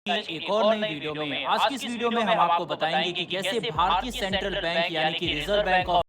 एक और नई वीडियो में आज की इस वीडियो में हम आपको बताएंगे कि कैसे भारतीय सेंट्रल बैंक यानी कि रिजर्व बैंक ऑफ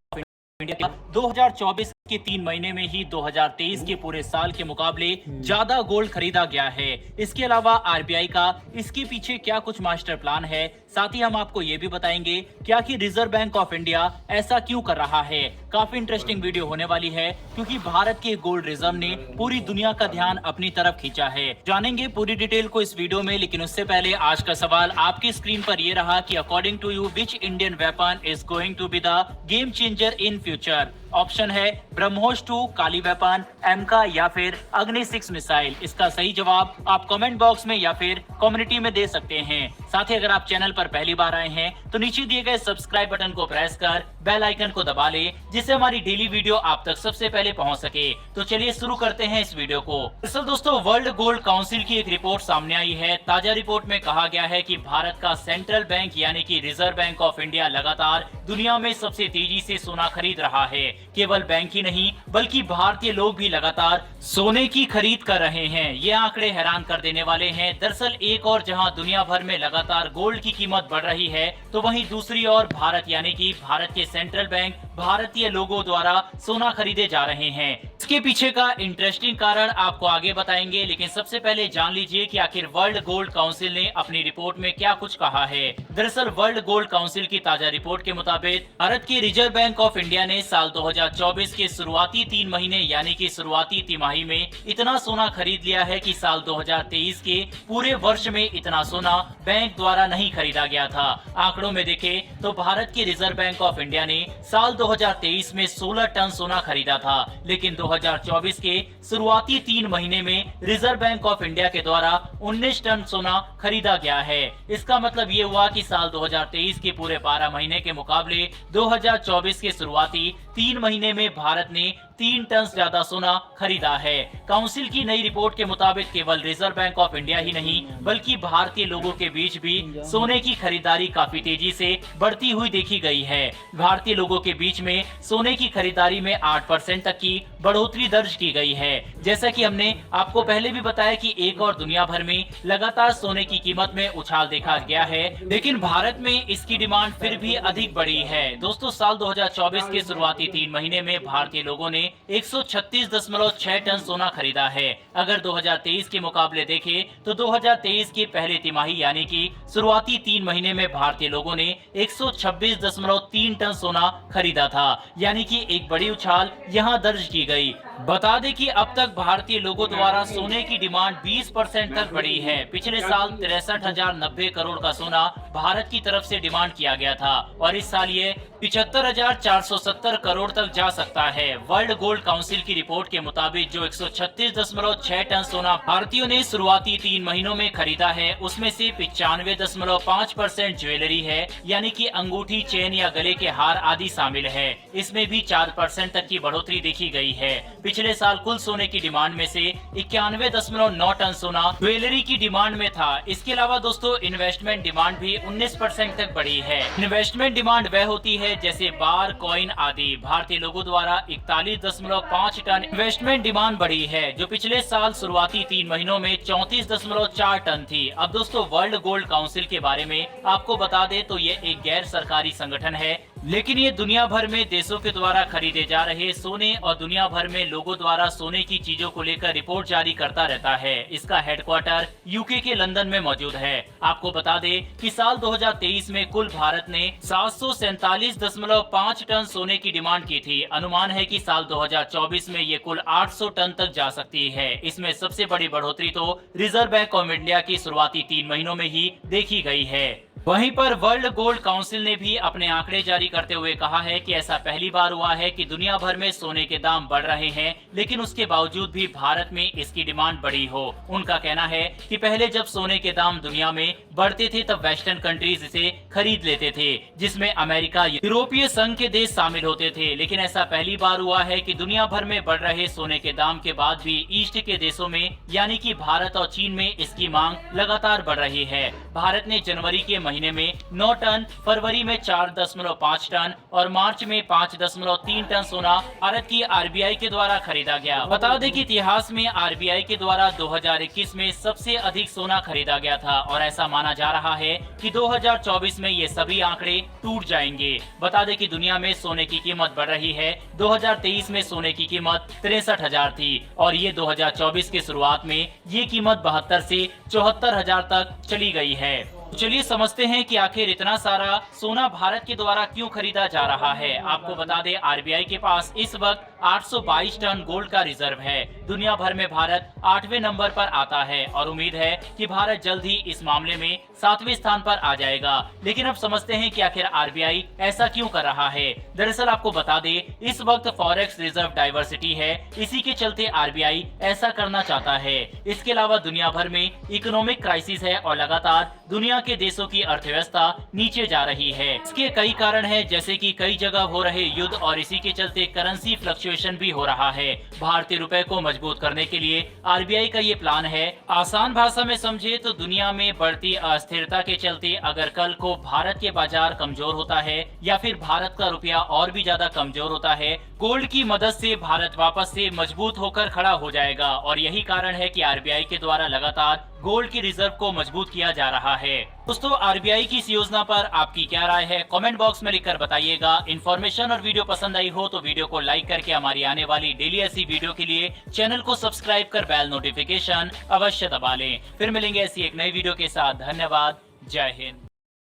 इंडिया 2024 के 3 महीने में ही 2023 के पूरे साल के मुकाबले ज्यादा गोल्ड खरीदा गया है। इसके अलावा आरबीआई का इसके पीछे क्या कुछ मास्टर प्लान है, साथ ही हम आपको ये भी बताएंगे क्या कि रिजर्व बैंक ऑफ इंडिया ऐसा क्यों कर रहा है। काफी इंटरेस्टिंग वीडियो होने वाली है क्योंकि भारत के गोल्ड रिजर्व ने पूरी दुनिया का ध्यान अपनी तरफ खींचा है। जानेंगे पूरी डिटेल को इस वीडियो में, लेकिन उससे पहले आज का सवाल आपकी स्क्रीन पर ये रहा कि according to you which Indian weapon is going to be the game changer in future. Option है ब्रह्मोस 2 काली वेपन, एमका या फिर अग्नि 6 मिसाइल। इसका सही जवाब आप कमेंट बॉक्स में या फिर कम्युनिटी में दे सकते हैं। साथ ही अगर आप चैनल पर पहली बार आए हैं तो नीचे दिए गए सब्सक्राइब बटन को प्रेस कर बेल आइकन को दबा ले, जिससे हमारी डेली वीडियो आप तक सबसे पहले पहुंच सके। तो चलिए शुरू करते हैं इस वीडियो को। दरअसल दोस्तों, वर्ल्ड गोल्ड काउंसिल की एक रिपोर्ट सामने आई है। ताजा रिपोर्ट में कहा गया है कि भारत का सेंट्रल बैंक यानी कि रिजर्व बैंक ऑफ इंडिया लगातार दुनिया में सबसे तेजी से सोना खरीद रहा है। केवल बैंक ही नहीं बल्कि भारतीय लोग भी लगातार सोने की खरीद कर रहे हैं। ये आंकड़े हैरान कर देने वाले हैं। दरअसल एक और जहां दुनिया भर में लगातार गोल्ड की कीमत बढ़ रही है, तो वहीं दूसरी ओर भारत यानी कि भारत के सेंट्रल बैंक भारतीय लोगों द्वारा सोना खरीदे जा रहे हैं। इसके पीछे का इंटरेस्टिंग कारण आपको आगे बताएंगे, लेकिन सबसे पहले जान लीजिए कि आखिर वर्ल्ड गोल्ड काउंसिल ने अपनी रिपोर्ट में क्या कुछ कहा है। दरअसल वर्ल्ड गोल्ड काउंसिल की ताजा रिपोर्ट के मुताबिक भारत के रिजर्व बैंक ऑफ इंडिया ने साल 2024 के शुरुआती 3 महीने यानी कि शुरुआती तिमाही में इतना सोना खरीद लिया है कि साल 2023 के पूरे वर्ष में इतना सोना बैंक द्वारा नहीं खरीदा गया था। आंकड़ों में देखें तो भारत के रिजर्व बैंक ऑफ इंडिया ने साल 2023 में 16 टन सोना खरीदा था, लेकिन 2024 के शुरुआती 3 महीने में रिजर्व बैंक ऑफ इंडिया के द्वारा 19 टन सोना खरीदा गया है। इसका मतलब ये हुआ कि साल 2023 के पूरे 12 महीने के मुकाबले 2024 के शुरुआती 3 महीने में भारत ने 3 टन ज्यादा सोना खरीदा है। काउंसिल की नई रिपोर्ट के मुताबिक केवल रिजर्व बैंक ऑफ इंडिया ही नहीं बल्कि भारतीय लोगों के बीच भी सोने की खरीदारी काफी तेजी से बढ़ती हुई देखी गई है। भारतीय लोगों के बीच में सोने की खरीदारी में 8% तक की बढ़ोतरी दर्ज की गई है। जैसा कि हमने आपको पहले भी बताया कि एक और दुनिया भर में लगातार सोने की कीमत में उछाल देखा गया है, लेकिन भारत में इसकी डिमांड फिर भी अधिक बढ़ी है। दोस्तों, साल 2024 के शुरुआती 3 महीने में भारतीय लोगों ने 136.6 टन सोना खरीदा है। अगर 2023 के मुकाबले देखें तो 2023 की पहले तिमाही यानी कि शुरुआती 3 महीने में भारतीय लोगों ने 126.3 टन सोना खरीदा था, यानी कि एक बड़ी उछाल यहां दर्ज की गई। बता दें कि अब तक भारतीय लोगों द्वारा सोने की डिमांड 20% तक बढ़ी है। पिछले साल 63,090 करोड़ का सोना भारत की तरफ से डिमांड किया गया था और इस साल ये 75,470 करोड़ तक जा सकता है। वर्ल्ड गोल्ड काउंसिल की रिपोर्ट के मुताबिक जो 136.6 टन सोना भारतीयों ने शुरुआती 3 महीनों में खरीदा है, उसमें से 95.5% ज्वेलरी है, यानी कि अंगूठी, चेन या गले के हार आदि शामिल है। इसमें भी 4% तक की बढ़ोतरी देखी गई है। पिछले साल कुल सोने की डिमांड में से 91.9 टन सोना ज्वेलरी की डिमांड में था। इसके अलावा दोस्तों, इन्वेस्टमेंट डिमांड भी 19% तक बढ़ी है। इन्वेस्टमेंट डिमांड वह होती है जैसे बार, कॉइन आदि। भारतीय लोगों द्वारा 41.5 टन इन्वेस्टमेंट डिमांड बढ़ी है, जो पिछले साल शुरुआती 3 महीनों में 34.4 टन थी। अब दोस्तों, वर्ल्ड गोल्ड काउंसिल के बारे में आपको बता दें तो ये एक गैर सरकारी संगठन है, लेकिन ये दुनिया भर में देशों के द्वारा खरीदे जा रहे सोने और दुनिया भर में लोगों द्वारा सोने की चीजों को लेकर रिपोर्ट जारी करता रहता है। इसका हेडक्वार्टर यूके के लंदन में मौजूद है। आपको बता दें कि साल 2023 में कुल भारत ने 747.5 टन सोने की डिमांड की थी। अनुमान है कि साल 2024 में ये कुल 800 टन तक जा सकती है। इसमें सबसे बड़ी बढ़ोतरी तो रिजर्व बैंक ऑफ इंडिया की शुरुआती 3 महीनों में ही देखी गई है। वहीं पर वर्ल्ड गोल्ड काउंसिल ने भी अपने आंकड़े जारी करते हुए कहा है कि ऐसा पहली बार हुआ है कि दुनिया भर में सोने के दाम बढ़ रहे हैं, लेकिन उसके बावजूद भी भारत में इसकी डिमांड बढ़ी हो। उनका कहना है कि पहले जब सोने के दाम दुनिया में बढ़ते थे तब वेस्टर्न कंट्रीज इसे खरीद लेते थे, जिसमें अमेरिका, यूरोपीय संघ के देश शामिल होते थे, लेकिन ऐसा पहली बार हुआ है कि दुनिया भर में बढ़ रहे सोने के दाम के बाद भी ईस्ट के देशों में यानी कि भारत और चीन में इसकी मांग लगातार बढ़ रही है। भारत ने जनवरी के महीने में 9 टन, फरवरी में 4.5 टन और मार्च में 5.3 टन सोना भारत की आरबीआई के द्वारा खरीदा गया। बता दें कि इतिहास में आरबीआई के द्वारा 2021 में सबसे अधिक सोना खरीदा गया था और ऐसा माना जा रहा है कि 2024 में ये सभी आंकड़े टूट जाएंगे। बता दें कि दुनिया में सोने की कीमत बढ़ रही है। 2023 में सोने की कीमत 63,000 थी और ये 2024 की शुरुआत में ये कीमत 72 से 74,000 तक चली गई है। चलिए समझते हैं कि आखिर इतना सारा सोना भारत के द्वारा क्यों खरीदा जा रहा है। आपको बता दें, आरबीआई के पास इस वक्त 822 टन गोल्ड का रिजर्व है। दुनिया भर में भारत 8वें नंबर पर आता है और उम्मीद है कि भारत जल्द ही इस मामले में 7वें स्थान पर आ जाएगा। लेकिन अब समझते हैं कि आखिर आरबीआई ऐसा क्यों कर रहा है। दरअसल आपको बता दें, इस वक्त फॉरेक्स रिजर्व डाइवर्सिटी है, इसी के चलते आरबीआई ऐसा करना चाहता है। इसके अलावा दुनिया भर में इकोनॉमिक क्राइसिस है और लगातार दुनिया के देशों की अर्थव्यवस्था नीचे जा रही है। इसके कई कारण हैं, जैसे कि कई जगह हो रहे युद्ध और इसी के चलते करेंसी फ्लक्चुएशन भी हो रहा है। भारतीय रुपए को मजबूत करने के लिए आरबीआई का ये प्लान है। आसान भाषा में समझे तो दुनिया में बढ़ती अस्थिरता के चलते अगर कल को भारत के बाजार कमजोर होता है या फिर भारत का रुपया और भी ज्यादा कमजोर होता है, गोल्ड की मदद से भारत वापस से मजबूत होकर खड़ा हो जाएगा। और यही कारण है कि आरबीआई के द्वारा लगातार गोल्ड की रिजर्व को मजबूत किया जा रहा है। दोस्तों, आरबीआई की इस योजना पर आपकी क्या राय है, कमेंट बॉक्स में लिखकर बताइएगा। इन्फॉर्मेशन और वीडियो पसंद आई हो तो वीडियो को लाइक करके हमारी आने वाली डेली ऐसी वीडियो के लिए चैनल को सब्सक्राइब कर बेल नोटिफिकेशन अवश्य दबा लें। फिर मिलेंगे ऐसी एक नई वीडियो के साथ। धन्यवाद। जय हिंद।